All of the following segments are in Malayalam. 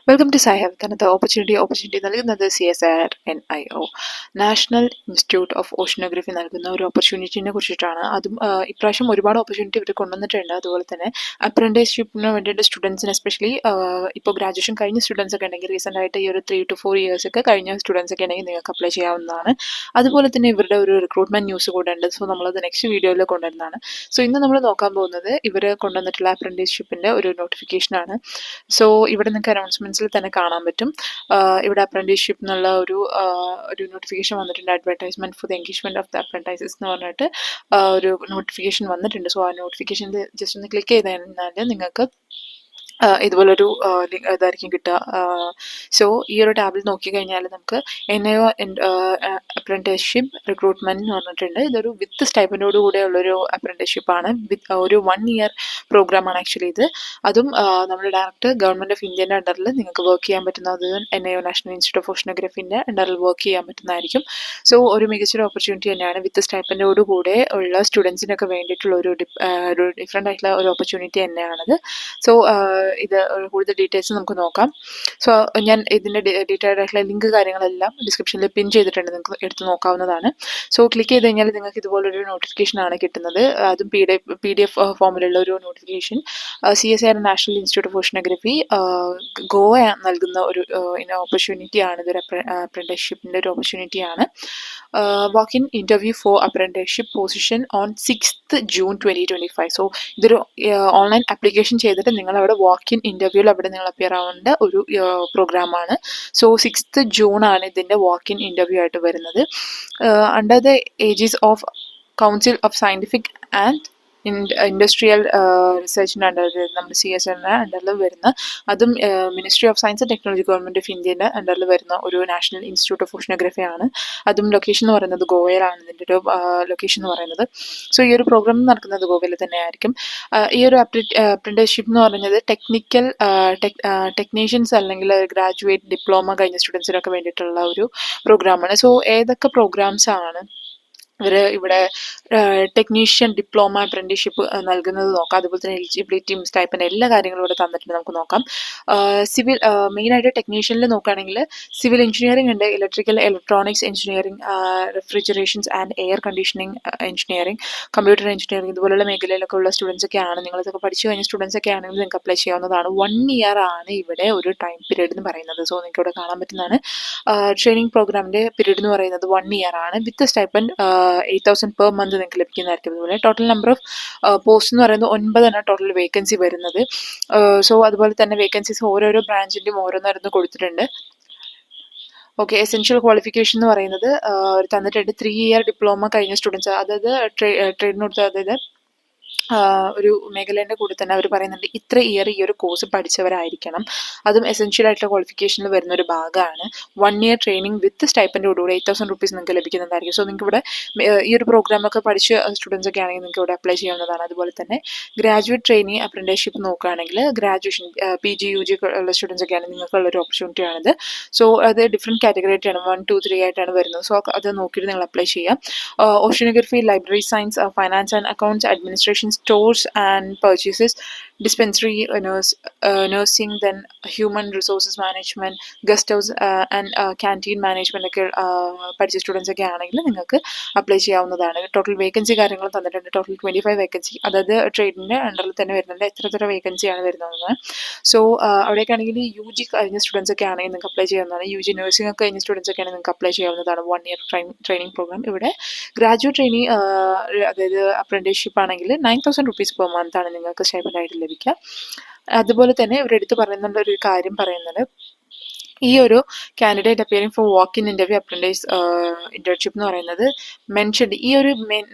Welcome to Sai health another opportunity നൽകുന്നത് CSIR-NIO national institute of oceanography നൽകുന്ന ഒരു ഓപ്പർച്യൂണിറ്റിനെ കുറിച്ചിട്ടാണ്. അതും ഇപ്രാവശ്യം ഒരുപാട് ഓപ്പർച്യൂണിറ്റി ഇവർ കൊണ്ടുവന്നിട്ടുണ്ട്. അതുപോലെ തന്നെ അപ്രന്റീസ്ഷിപ്പിന് വേണ്ടിയിട്ട് സ്റ്റുഡൻസിന് എസ്പെഷ്യലി ഇപ്പോൾ ഗ്രാജുവേഷൻ കഴിഞ്ഞ സ്റ്റുഡൻസ് ഒക്കെ ഉണ്ടെങ്കിൽ റീസെൻ്റ് ആയിട്ട് ഈ ഒരു 3 to 4 years ഒക്കെ കഴിഞ്ഞ സ്റ്റുഡൻസ് ഒക്കെ ഉണ്ടെങ്കിൽ നിങ്ങൾക്ക് അപ്ലൈ ചെയ്യാവുന്നതാണ്. അതുപോലെ തന്നെ ഇവരുടെ ഒരു റിക്രൂട്ട്മെന്റ് ന്യൂസ് കൂടെ ഉണ്ട്. സോ നമ്മളത് നെക്സ്റ്റ് വീഡിയോയിൽ കൊണ്ടുവരുന്നതാണ്. സോ ഇന്ന് നമ്മൾ നോക്കാൻ പോകുന്നത് ഇവർ കൊണ്ടുവന്നിട്ടുള്ള അപ്രന്റീസ്ഷിപ്പിന്റെ ഒരു നോട്ടിഫിക്കേഷനാണ്. സോ ഇവിടെ നിങ്ങൾക്ക് അനൗൺസ്മെന്റ്സിൽ തന്നെ കാണാൻ പറ്റും. ഇവിടെ അപ്രന്റീസ്ഷിപ്പ് എന്നുള്ള ഒരു നോട്ടിഫിക്കേഷൻ വന്നിട്ടുണ്ട്. Advertisement for the engagement of the apprentices എന്ന് പറഞ്ഞിട്ട് ഒരു നോട്ടിഫിക്കേഷൻ വന്നിട്ടുണ്ട്. സോ ആ നോട്ടിഫിക്കേഷനിൽ ജസ്റ്റ് ഒന്ന് ക്ലിക്ക് ചെയ്ത് കഴിഞ്ഞാൽ നിങ്ങൾക്ക് ഇതുപോലൊരു ഇതായിരിക്കും കിട്ടുക. സോ ഈ ഒരു ടാബിൽ നോക്കിക്കഴിഞ്ഞാൽ നമുക്ക് NIO അപ്രന്റീസ്ഷിപ്പ് റിക്രൂട്ട്മെന്റ് എന്ന് പറഞ്ഞിട്ടുണ്ട്. ഇതൊരു വിത്ത് സ്റ്റൈപ്പൻഡോട് കൂടെയുള്ളൊരു അപ്രന്റീസ്ഷിപ്പാണ്. വിത്ത് ഒരു 1 year പ്രോഗ്രാമാണ് ആക്ച്വലി ഇത്. അതും നമ്മുടെ ഡയറക്റ്റ് ഗവൺമെന്റ് ഓഫ് ഇന്ത്യൻ്റെ അണ്ടറിൽ നിങ്ങൾക്ക് വർക്ക് ചെയ്യാൻ പറ്റുന്നത് NIO നാഷണൽ ഇൻസ്റ്റിറ്റ്യൂട്ട് ഓഫ് ഓഷ്യനോഗ്രഫിൻ്റെ അണ്ടറിൽ വർക്ക് ചെയ്യാൻ പറ്റുന്നതായിരിക്കും. സോ ഒരു മികച്ചൊരു ഓപ്പർച്യൂണിറ്റി തന്നെയാണ്. വിത്ത് സ്റ്റൈപ്പൻഡോട് കൂടെ ഉള്ള സ്റ്റുഡൻസിനൊക്കെ വേണ്ടിയിട്ടുള്ള ഒരു ഡിഫറെൻ്റ് ആയിട്ടുള്ള ഒരു ഓപ്പർച്യൂണിറ്റി തന്നെയാണത്. സോ ഇത് കൂടുതൽ ഡീറ്റെയിൽസ് നമുക്ക് നോക്കാം. സോ ഞാൻ ഇതിൻ്റെ ഡീറ്റെയിൽഡ് ആയിട്ടുള്ള ലിങ്ക് കാര്യങ്ങളെല്ലാം ഡിസ്ക്രിപ്ഷനിൽ പിൻ ചെയ്തിട്ടുണ്ട്, നിങ്ങൾക്ക് എടുത്ത് നോക്കാവുന്നതാണ്. സോ ക്ലിക്ക് ചെയ്ത് കഴിഞ്ഞാൽ നിങ്ങൾക്ക് ഇതുപോലൊരു നോട്ടിഫിക്കേഷനാണ് കിട്ടുന്നത്. അതും PDF ഫോമിലുള്ള ഒരു notification. CSIR national institute of oceanography Goa നൽകുന്ന ഒരു ഓപ്പർച്യൂണിറ്റിയാണ്. ഇതൊരു അപ്രന്റീസ്ഷിപ്പിൻ്റെ ഒരു ഓപ്പർച്യൂണിറ്റിയാണ്. Walk in interview for apprenticeship position on 6th June 2025. So ഇതൊരു ഓൺലൈൻ ആപ്ലിക്കേഷൻ ചെയ്തിട്ട് നിങ്ങൾ അവിടെ വാക്ക് ഇൻ ഇൻ്റർവ്യൂവിൽ അവിടെ നിങ്ങൾ അപ്പിയർ ആവേണ്ട ഒരു പ്രോഗ്രാമാണ്. സോ 6th June ആണ് ഇതിൻ്റെ വാക്ക് ഇൻ ഇൻ്റർവ്യൂ ആയിട്ട് വരുന്നത്. Under the aegis of council of scientific and industrial റിസർച്ചിൻ്റെ അണ്ടറിൽ നമ്മുടെ CSIR അണ്ടറിൽ വരുന്ന, അതും ministry of science and technology government of ഇന്ത്യൻ്റെ അണ്ടറിൽ വരുന്ന ഒരു നാഷണൽ ഇൻസ്റ്റിറ്റ്യൂട്ട് ഓഫ് ഓഷ്യനോഗ്രഫി ആണ്. അതും ലൊക്കേഷൻ എന്ന് പറയുന്നത് ഗോവയിലാണ് ഇതിൻ്റെ ഒരു ലൊക്കേഷൻ എന്ന് പറയുന്നത്. സോ ഈ ഒരു പ്രോഗ്രാം നടക്കുന്നത് ഗോവയിൽ തന്നെ ആയിരിക്കും. ഈ ഒരു അപ്രന്റീസ്ഷിപ്പ് എന്ന് പറയുന്നത് ടെക്നീഷ്യൻസ് അല്ലെങ്കിൽ ഗ്രാജുവേറ്റ് ഡിപ്ലോമ കഴിഞ്ഞ സ്റ്റുഡൻസിനൊക്കെ വേണ്ടിയിട്ടുള്ള ഒരു പ്രോഗ്രാമാണ്. സോ ഏതൊക്കെ പ്രോഗ്രാംസ് ആണ് ഇവിടെ ടെക്നീഷ്യൻ ഡിപ്ലോമ അപ്രന്റീസ്ഷിപ്പ് നൽകുന്നത് നോക്കാം. അതുപോലെ തന്നെ എലിജിബിലിറ്റിയും സ്റ്റൈപ്പൻഡ് എല്ലാ കാര്യങ്ങളും ഇവിടെ തന്നിട്ടുണ്ട്, നമുക്ക് നോക്കാം. സിവിൽ മെയിനായിട്ട് ടെക്നീഷ്യനിൽ നോക്കുകയാണെങ്കിൽ സിവിൽ എഞ്ചിനീയറിംഗ് ഉണ്ട്, electrical electronics engineering, refrigerations and air conditioning engineering, computer engineering ഇതുപോലുള്ള മേഖലയിലൊക്കെ ഉള്ള സ്റ്റുഡൻസ് ഒക്കെ ആണ്. നിങ്ങളിതൊക്കെ പഠിച്ചു കഴിഞ്ഞ സ്റ്റുഡൻസ് ഒക്കെ ആണെങ്കിൽ നിങ്ങൾക്ക് അപ്ലൈ ചെയ്യാവുന്നതാണ്. 1 year ആണ് ഇവിടെ ഒരു ടൈം പീരീഡ് എന്ന് പറയുന്നത്. സോ നിങ്ങൾക്ക് ഇവിടെ കാണാൻ പറ്റുന്നതാണ്. ട്രെയിനിങ് പ്രോഗ്രാമിൻ്റെ പീരീഡ് എന്ന് പറയുന്നത് 1 year ആണ്. വിത്ത് സ്റ്റൈപ്പൻഡ് 8,000 പെർ മന്ത് നിങ്ങൾക്ക് ലഭിക്കുന്നതായിരിക്കും. അതുപോലെ ടോട്ടൽ നമ്പർ ഓഫ് പോസ്റ്റ് എന്ന് പറയുന്നത് 9 ടോട്ടൽ വേക്കൻസി വരുന്നത്. സോ അതുപോലെ തന്നെ വേക്കൻസീസ് ഓരോരോ ബ്രാഞ്ചിൻ്റെയും ഓരോന്നായിരുന്നു കൊടുത്തിട്ടുണ്ട്. ഓക്കെ, എസെൻഷ്യൽ ക്വാളിഫിക്കേഷൻ എന്ന് പറയുന്നത് തന്നിട്ടുണ്ട്. 3 year ഡിപ്ലോമ കഴിഞ്ഞ സ്റ്റുഡൻസ്, അതായത് ട്രേഡിനോട്, അതായത് ഒരു മേഖലേൻ്റെ കൂടെ തന്നെ അവർ പറയുന്നുണ്ട് ഇത്ര ഇയർ ഈ ഒരു കോഴ്സ് പഠിച്ചവരായിരിക്കണം. അതും എസെൻഷ്യൽ ആയിട്ടുള്ള ക്വാളിഫിക്കേഷനിൽ വരുന്ന ഒരു ഭാഗമാണ്. 1 year ട്രെയിനിങ് വിത്ത് സ്റ്റൈപ്പൻഡോടുകൂടി 8,000 rupees നിങ്ങൾക്ക് ലഭിക്കുന്നതായിരിക്കും. സോ നിങ്ങൾക്ക് ഇവിടെ ഈ ഒരു പ്രോഗ്രാമൊക്കെ പഠിച്ച സ്റ്റുഡൻസ് ഒക്കെ ആണെങ്കിൽ നിങ്ങൾക്ക് ഇവിടെ അപ്ലൈ ചെയ്യാവുന്നതാണ്. അതുപോലെ തന്നെ ഗ്രാജുവേറ്റ് ട്രെയിനിങ് അപ്രന്റീസ്ഷിപ്പ് നോക്കുകയാണെങ്കിൽ ഗ്രാജുവേഷൻ PG UG ഉള്ള സ്റ്റുഡൻസ് ഒക്കെ ആണെങ്കിൽ നിങ്ങൾക്കുള്ളൊരു ഓപ്പർച്യൂണിറ്റി ആണിത്. സോ അത് ഡിഫറെൻറ്റ് കാറ്റഗറിയായിട്ടാണ് 1, 2, 3 ആയിട്ടാണ് വരുന്നത്. സോ അത് നോക്കിയിട്ട് നിങ്ങൾ അപ്ലൈ ചെയ്യാം. Oceanography, library science, finance and accounts, administration, stores and purchases, dispensary, nursing, then human resources management, guest house and canteen management ഒക്കെ പഠിച്ച സ്റ്റുഡൻസ് ഒക്കെ ആണെങ്കിൽ നിങ്ങൾക്ക് അപ്ലൈ ചെയ്യാവുന്നതാണ്. ടോട്ടൽ വേക്കൻസി കാര്യങ്ങൾ തന്നിട്ടുണ്ട്. ടോട്ടൽ 25 വേക്കൻസി, അതായത് ട്രേഡിൻ്റെ അണ്ടറിൽ തന്നെ വരുന്നുണ്ട്. എത്ര വേക്കൻസിയാണ് വരുന്നതെന്ന്. സോ അവിടെയൊക്കെ ആണെങ്കിൽ UG കഴിഞ്ഞ സ്റ്റുഡൻസ് ഒക്കെ ആണെങ്കിൽ നിങ്ങൾക്ക് അപ്ലൈ ചെയ്യാവുന്നതാണ്. UG നഴ്സിംഗ് ഒക്കെ കഴിഞ്ഞ സ്റ്റുഡൻസ് ഒക്കെ ആണെങ്കിൽ നിങ്ങൾക്ക് അപ്ലൈ ചെയ്യാവുന്നതാണ്. 1 year ട്രെയിനിങ് പ്രോഗ്രാം. ഇവിടെ ഗ്രാജുവേറ്റ് ട്രെയിനിങ്, അതായത് അപ്രന്റീസ്ഷിപ്പ് ആണെങ്കിൽ 9,000 rupees പെർ മന്ത് ആണ് നിങ്ങൾക്ക് സ്റ്റൈപ്പൻഡായിട്ട് ലഭിക്കുക. അതുപോലെ തന്നെ ഇവിടെ എടുത്ത് പറയുന്നുണ്ട് ഒരു കാര്യം പറയുന്നത്, ഈ ഒരു candidate appearing four walk in interview apprentice internship എന്ന് പറയുന്നത് മെൻഷൻഡ്, ഈ ഒരു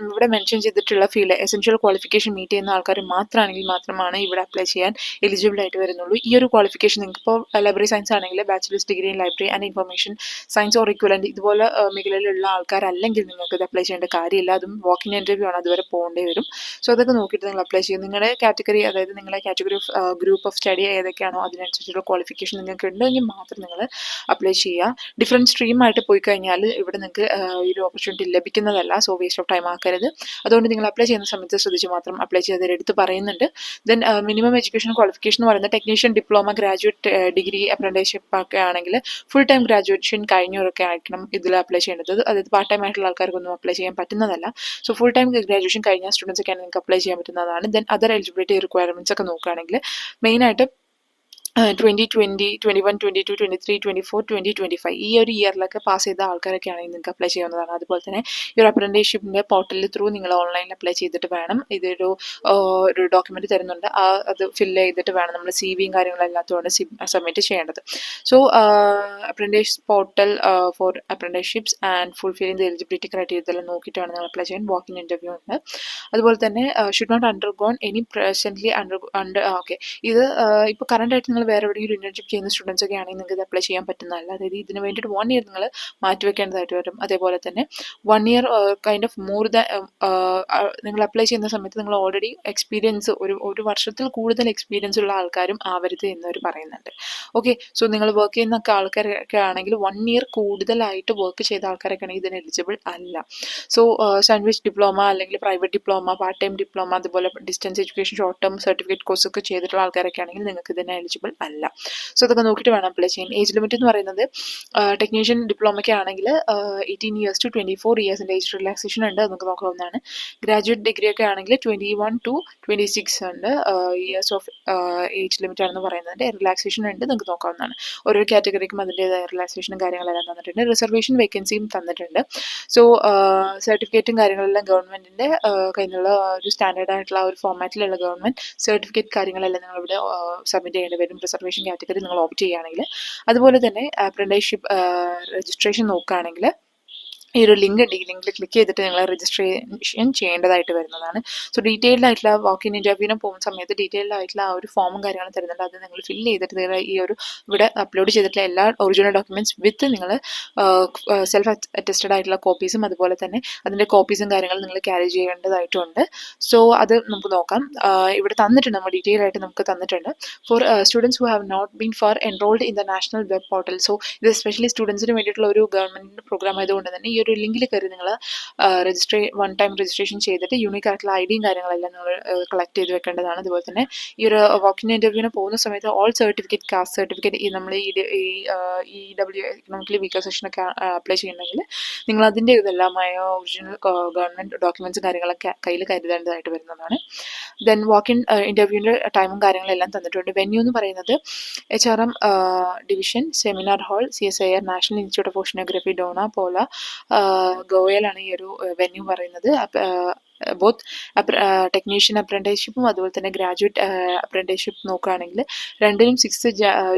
ഇവിടെ മെൻഷൻ ചെയ്തിട്ടുള്ള ഫീൽഡ് എസെൻഷ്യൽ ക്വാളിഫിക്കേഷൻ മീറ്റ് ചെയ്യുന്ന ആൾക്കാർ മാത്രമാണ് ഇവിടെ അപ്ലൈ ചെയ്യാൻ എലിജിബിൾ ആയിട്ട് വരുന്നുള്ളൂ. ഈ ഒരു ക്വാളിഫിക്കേഷൻ നിങ്ങൾക്ക് ഇപ്പോൾ ലൈബ്രറി സയൻസ് ആണെങ്കിൽ bachelors degree in library and information science or equivalent ഇതുപോലെ മേഖലയിലുള്ള ആൾക്കാരല്ലെങ്കിൽ നിങ്ങൾക്ക് ഇത് അപ്ലൈ ചെയ്യേണ്ട കാര്യമില്ല. അതും വാക്ക് ഇൻ ഇൻ്റർവ്യൂ ആണ്, അതുവരെ പോകേണ്ടി വരും. സോ അതൊക്കെ നോക്കിയിട്ട് നിങ്ങൾ അപ്ലൈ ചെയ്യും. നിങ്ങളുടെ കാറ്റഗറി, അതായത് നിങ്ങളുടെ category of group of study ഏതൊക്കെയാണോ അതിനനുസരിച്ചുള്ള ക്വാളിഫിക്കേഷൻ നിങ്ങൾക്ക് ഉണ്ടെങ്കിൽ മാത്രം നിങ്ങൾ നിങ്ങൾ അപ്ലൈ ചെയ്യുക. ഡിഫറെൻറ്റ് സ്ട്രീമായിട്ട് പോയി കഴിഞ്ഞാൽ ഇവിടെ നിങ്ങൾക്ക് ഈ ഒരു ഓപ്പർച്യൂണിറ്റി ലഭിക്കുന്നതല്ല. സോ വേസ്റ്റ് ഓഫ് ടൈം ആക്കരുത്. അതുകൊണ്ട് നിങ്ങൾ അപ്ലൈ ചെയ്യുന്ന സമയത്ത് ശ്രദ്ധിച്ച് മാത്രം അപ്ലൈ ചെയ്തതിൽ എടുത്ത് പറയുന്നുണ്ട്. ദെൻ മിനിമം എഡ്യൂക്കേഷൻ ക്വാളിഫിക്കേഷൻ എന്ന് പറയുന്നത് technician, diploma, graduate, degree, apprenticeship ഒക്കെ ആണെങ്കിൽ ഫുൾ ടൈം ഗ്രാജുവേഷൻ കഴിഞ്ഞവരൊക്കെ ആയിരിക്കണം ഇതിൽ അപ്ലൈ ചെയ്യേണ്ടത്. അതായത് പാർട്ട് ടൈം ആയിട്ടുള്ള ആൾക്കാർക്കൊന്നും അപ്ലൈ ചെയ്യാൻ പറ്റുന്നതല്ല. സോ ഫുൾ ടൈം ഗ്രാജുവേഷൻ കഴിഞ്ഞ സ്റ്റുഡൻസ് ഒക്കെ നിങ്ങൾക്ക് അപ്ലൈ ചെയ്യാൻ പറ്റുന്നതാണ്. ദെൻ അതർ എലിജിബിലിറ്റി റിക്വയർമെന്റ്സ് ഒക്കെ നോക്കുകയാണെങ്കിൽ മെയിനായിട്ട് 2020, 21, 22, 23, 24, 2025 ഈ ഒരു ഇയറിലൊക്കെ പാസ് ചെയ്ത ആൾക്കാരൊക്കെ ആണെങ്കിൽ നിങ്ങൾക്ക് അപ്ലൈ ചെയ്യാവുന്നതാണ്. അതുപോലെ തന്നെ ഈ ഒരു അപ്രന്റീസ്ഷിപ്പിന്റെ പോർട്ടലിൽ ത്രൂ നിങ്ങൾ ഓൺലൈനിൽ അപ്ലൈ ചെയ്തിട്ട് വേണം. ഇതൊരു ഒരു ഡോക്യുമെന്റ് തരുന്നുണ്ട്, അത് ഫില്ല് ചെയ്തിട്ട് വേണം നമ്മൾ CV-യും കാര്യങ്ങളെല്ലാത്തോണ്ട് സബ്മിറ്റ് ചെയ്യേണ്ടത്. So apprentice portal for apprenticeships and fulfilling the eligibility criteria ഇതെല്ലാം നോക്കിയിട്ട് വേണം നിങ്ങൾ അപ്ലൈ ചെയ്യാൻ. വാക്കിൻ ഇന്റർവ്യൂ ഉണ്ട്. അതുപോലെ തന്നെ should not undergone any presently okay ഇത് ഇപ്പോൾ കറണ്ട് ആയിട്ട് നിങ്ങൾ വേറെ എവിടെയെങ്കിലും ഇന്റേൺഷിപ്പ് ചെയ്യുന്ന സ്റ്റുഡൻസ് ഒക്കെ ആണെങ്കിൽ നിങ്ങൾക്ക് ഇത് അപ്ലൈ ചെയ്യാൻ പറ്റുന്നതല്ല. അതായത് ഇതിന് വേണ്ടിയിട്ട് 1 ഇയർ നിങ്ങൾ മാറ്റിവെക്കേണ്ടതായിട്ട് വരും. അതേപോലെ തന്നെ 1 year kind of more than നിങ്ങൾ അപ്ലൈ ചെയ്യുന്ന സമയത്ത് നിങ്ങൾ ഓൾറെഡി എക്സ്പീരിയൻസ് ഒരു വർഷത്തിൽ കൂടുതൽ എക്സ്പീരിയൻസ് ഉള്ള ആൾക്കാരും ആവരുത് എന്നവർ പറയുന്നുണ്ട്. ഓക്കെ, സോ നിങ്ങൾ വർക്ക് ചെയ്യുന്ന ആൾക്കാരൊക്കെ ആണെങ്കിൽ 1 ഇയർ കൂടുതലായിട്ട് വർക്ക് ചെയ്ത ആൾക്കാരൊക്കെ ആണെങ്കിൽ ഇതിന് എലിജിബിൾ അല്ല. സോ സാൻഡ്വിച്ച് ഡിപ്ലോമ അല്ലെങ്കിൽ private diploma, part time diploma, അതുപോലെ distance education, short term certificate course ഒക്കെ ചെയ്തിട്ടുള്ള ആൾക്കാരൊക്കെ ആണെങ്കിൽ നിങ്ങൾക്ക് ഇതിന് എലിജിബിൾ അല്ല. സോ അതൊക്കെ നോക്കിയിട്ട് വേണം അപ്ലൈ ചെയ്യാൻ. ഏജ് ലിമിറ്റ് എന്ന് പറയുന്നത് ടെക്നീഷ്യൻ ഡിപ്ലോമയ്ക്ക് ആണെങ്കിൽ 18 years to 24 years age relaxation ഉണ്ട്, അത് നമുക്ക് നോക്കാവുന്നതാണ്. ഗ്രാജുവേറ്റ് ഡിഗ്രി ഒക്കെ ആണെങ്കിൽ 21 to 26 ഉണ്ട് ഇയേഴ്സ് ഓഫ് ഏജ് ലിമിറ്റ് ആണെന്ന് പറയുന്നത്. റിലാക്സേഷൻ ഉണ്ട്, നിങ്ങൾക്ക് നോക്കാവുന്നതാണ്. ഓരോ കാറ്റഗറിക്കും അതിൻ്റെതായ റിലാക്സേഷനും കാര്യങ്ങളെല്ലാം തന്നിട്ടുണ്ട്. റിസർവേഷൻ വേക്കൻസിയും തന്നിട്ടുണ്ട്. സോ സർട്ടിഫിക്കറ്റും കാര്യങ്ങളെല്ലാം ഗവൺമെന്റിന്റെ കയ്യിൽ നിന്നുള്ള ഒരു സ്റ്റാൻഡേർഡ് ആയിട്ടുള്ള ഒരു ഫോർമാറ്റിലുള്ള ഗവൺമെന്റ് സർട്ടിഫിക്കറ്റ് കാര്യങ്ങളെല്ലാം നിങ്ങൾ ഇവിടെ സബ്മിറ്റ് ചെയ്യേണ്ടി വരും. റിസർവേഷൻ കാറ്റഗറി നിങ്ങൾ ഓപ്റ്റ് ചെയ്യുകയാണെങ്കിൽ. അതുപോലെ തന്നെ അപ്രന്റീസ്ഷിപ്പ് രജിസ്ട്രേഷൻ നോക്കുകയാണെങ്കിൽ ഈ ഒരു ലിങ്ക് ഉണ്ട്, ഈ ലിങ്കിൽ ക്ലിക്ക് ചെയ്തിട്ട് നിങ്ങൾ രജിസ്ട്രേഷൻ ചെയ്യേണ്ടതായിട്ട് വരുന്നതാണ്. സോ ഡീറ്റെയിൽഡ് ആയിട്ടുള്ള വാക്കിൻ ഇന്റർവ്യൂവിന് പോകുന്ന സമയത്ത് ഡീറ്റെയിൽഡ് ആയിട്ടുള്ള ആ ഒരു ഫോമും കാര്യങ്ങളും തരുന്നുണ്ട്. അത് നിങ്ങൾ ഫില്ല് ചെയ്തിട്ട് നിങ്ങൾ ഈ ഒരു ഇവിടെ അപ്ലോഡ് ചെയ്തിട്ടുള്ള എല്ലാ ഒറിജിനൽ ഡോക്യുമെന്റ്സ് വിത്ത് നിങ്ങൾ സെൽഫ് അറ്റസ്റ്റഡ് ആയിട്ടുള്ള കോപ്പീസും അതുപോലെ തന്നെ അതിന്റെ കോപ്പീസും കാര്യങ്ങളും നിങ്ങൾ ക്യാരി ചെയ്യേണ്ടതായിട്ടുണ്ട്. സോ അത് നമുക്ക് നോക്കാം. ഇവിടെ തന്നിട്ടുണ്ട്, നമ്മൾ ഡീറ്റെയിൽ ആയിട്ട് നമുക്ക് തന്നിട്ടുണ്ട്. For students who have not been far enrolled in the national web portal. So ഇത് എസ്പെഷ്യലി സ്റ്റുഡൻസിന് വേണ്ടിയിട്ടുള്ള ഒരു ഗവൺമെന്റ് പ്രോഗ്രാം ആയതുകൊണ്ട് തന്നെ ഈ ഒരു ലിങ്കിൽ കയറി നിങ്ങൾ വൺ ടൈം രജിസ്ട്രേഷൻ ചെയ്തിട്ട് യൂണിക് ആയിട്ടുള്ള ഐഡിയും കാര്യങ്ങളെല്ലാം നിങ്ങൾ കളക്ട് ചെയ്ത് വെക്കേണ്ടതാണ്. അതുപോലെ തന്നെ ഈ ഒരു വാക്കിൻ ഇന്റർവ്യൂവിന് പോകുന്ന സമയത്ത് ഓൾ സർട്ടിഫിക്കറ്റ്, കാസ്റ്റ് സർട്ടിഫിക്കറ്റ്, ഈ നമ്മൾ EW എക്കണോമിക്കലി വീക്കർ സെക്ഷനൊക്കെ അപ്ലൈ ചെയ്യണമെങ്കിൽ നിങ്ങൾ അതിൻ്റെ ഇതെല്ലാമായ ഒറിജിനൽ ഗവൺമെന്റ് ഡോക്യുമെന്റ്സും കാര്യങ്ങളൊക്കെ കയ്യിൽ കരുതേണ്ടതായിട്ട് വരുന്നതാണ്. ദെൻ വാക്കിൻ ഇന്റർവ്യൂവിൻ്റെ ടൈമും കാര്യങ്ങളെല്ലാം തന്നിട്ടുണ്ട്. വെന്യൂ എന്ന് പറയുന്നത് HRM division, seminar hall, CSIR national institute of oceanography, Dona Paula, ഗോവയിലാണ് ഈ ഒരു വെന്യൂ പറയുന്നത്. ബോത്ത് ടെക്നീഷ്യൻ അപ്രന്റീസ്ഷിപ്പും അതുപോലെ തന്നെ ഗ്രാജുവേറ്റ് അപ്രന്റീസ്ഷിപ്പ് നോക്കുകയാണെങ്കിൽ രണ്ടിനും 6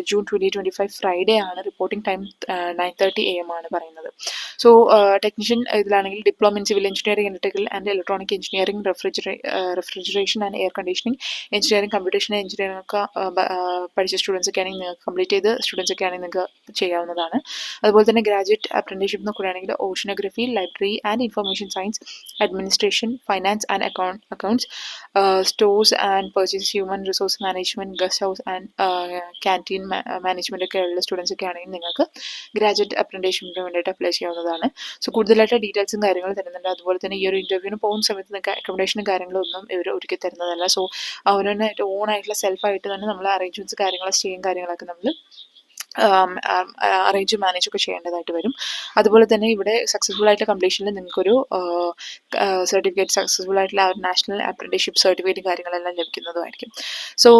June 2025 ഫ്രൈഡേ ആണ്. റിപ്പോർട്ടിംഗ് ടൈം 9:30 AM ആണ് പറയുന്നത്. സോ ടെക്നീഷ്യൻ ഇതിലാണെങ്കിൽ diploma in civil engineering, electrical and electronic engineering, refrigeration and air conditioning engineering, computation engineering ഒക്കെ പഠിച്ച സ്റ്റുഡൻസ് ഒക്കെ ആണെങ്കിൽ നിങ്ങൾക്ക് കംപ്ലീറ്റ് ചെയ്ത് സ്റ്റുഡൻസ് ഒക്കെ ആണെങ്കിൽ നിങ്ങൾക്ക് ചെയ്യാവുന്നതാണ്. അതുപോലെ തന്നെ ഗ്രാജുവേറ്റ് അപ്രന്റീസ്ഷിപ്പ് നോക്കുകയാണെങ്കിൽ oceanography, library and information science, administration, finance and accounts, stores and purchase, human resource management, guest house and canteen management ഒക്കെ ഉള്ള സ്റ്റുഡൻസ് ഒക്കെ ആണെങ്കിൽ നിങ്ങൾക്ക് ഗ്രാജുവേറ്റ് അപ്രന്റീസ്ഷിപ്പിന് വേണ്ടിയിട്ട് അപ്ലൈ ചെയ്യാവുന്നതാണ്. സോ കൂടുതലായിട്ട് ഡീറ്റെയിൽസും കാര്യങ്ങളും തരുന്നുണ്ട്. അതുപോലെ തന്നെ ഈ ഒരു ഇന്റർവ്യൂവിന് പോകുന്ന സമയത്ത് നിങ്ങൾക്ക് അക്കോമഡേഷനും കാര്യങ്ങളും ഒന്നും ഇവർ ഒരുക്കി തരുന്നതല്ല. സോ അവരന്നായിട്ട് ഓൺ ആയിട്ടുള്ള സെൽഫായിട്ട് തന്നെ നമ്മൾ അറേഞ്ച്മെന്റ്സ് കാര്യങ്ങൾ, സ്റ്റേയും കാര്യങ്ങളൊക്കെ നമ്മൾ അറേഞ്ച് മാനേജ് ഒക്കെ ചെയ്യേണ്ടതായിട്ട് വരും. അതുപോലെ തന്നെ ഇവിടെ സക്സസ്ഫുൾ ആയിട്ട് കംപ്ലീഷനിൽ നിങ്ങൾക്കൊരു സർട്ടിഫിക്കറ്റ്, സക്സസ്ഫുൾ ആയിട്ടുള്ള നാഷണൽ അപ്രന്റീസ്ഷിപ്പ് സർട്ടിഫിക്കറ്റ് കാര്യങ്ങളെല്ലാം ലഭിക്കുന്നതുമായിരിക്കും. സോ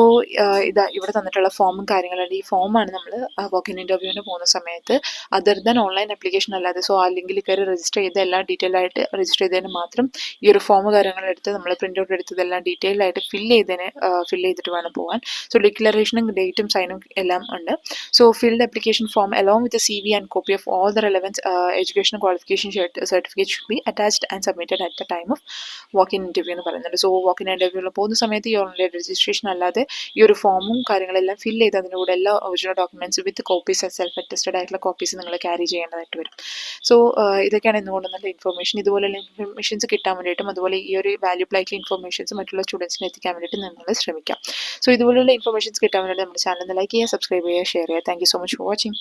ഇവിടെ തന്നിട്ടുള്ള ഫോമും കാര്യങ്ങളുണ്ട്. ഈ ഫോമാണ് നമ്മൾ വാക്കിൻ ഇന്റർവ്യൂവിന് പോകുന്ന സമയത്ത് അതർ ദാൻ ഓൺലൈൻ ആപ്ലിക്കേഷൻ അല്ലാതെ, സോ ആ ലിങ്കിൽ കയറി രജിസ്റ്റർ ചെയ്ത് എല്ലാം ഡീറ്റെയിൽ ആയിട്ട് രജിസ്റ്റർ ചെയ്തതിന് മാത്രം ഈ ഒരു ഫോം കാര്യങ്ങളെടുത്ത് നമ്മൾ പ്രിന്റ് ഔട്ട് എടുത്തതെല്ലാം ഡീറ്റെയിൽ ആയിട്ട് ഫില്ല് ചെയ്തിട്ട് വേണം പോകാൻ. സോ ഡിക്ലറേഷനും ഡേറ്റും സൈനും എല്ലാം ഉണ്ട്. So fill the application form along with the CV and copy of all the relevant education qualification certificates should be attached and submitted at the time of walk-in interview എന്ന് പറയുന്നുണ്ട്. സോ വാക്കിൻ ഇന്റർവ്യൂവിൽ പോകുന്ന സമയത്ത് ഈ ഓൺലൈൻ രജിസ്ട്രേഷൻ അല്ലാതെ ഈ ഒരു ഫോമും കാര്യങ്ങളെല്ലാം ഫില്ല് ചെയ്ത് അതിൻ്റെ കൂടെ എല്ലാ ഒറിജിനൽ ഡോക്യുമെന്റ്സ് വിത്ത് കോപ്പീസ്, സെൽഫ് അറ്റസ്റ്റഡ് ആയിട്ടുള്ള കോപ്പീസ് നിങ്ങൾ ക്യാരി ചെയ്യേണ്ടതായിട്ട് വരും. സോ ഇതൊക്കെയാണ് ഇന്നുകൊണ്ട് നല്ല ഇൻഫർമേഷൻ. ഇതുപോലെയുള്ള ഇൻഫർമേഷൻസ് കിട്ടാൻ വേണ്ടിയിട്ടും അതുപോലെ ഈ ഒരു വാല്യൂബിൾ ആയിട്ടുള്ള ഇൻഫർമേഷൻസ് മറ്റുള്ള സ്റ്റുഡൻസിന് എത്തിക്കാൻ വേണ്ടിയിട്ട് നിങ്ങൾ ശ്രമിക്കാം. സോ ഇതുപോലെയുള്ള ഇൻഫർമേഷൻസ് കിട്ടാൻ വേണ്ടിയിട്ട് നമ്മുടെ ചാനൽ ലൈക്ക് ചെയ്യുക, സബ്സ്ക്രൈബ് ചെയ്യുക, ഷെയർ ചെയ്യുക. Thank you so much for watching.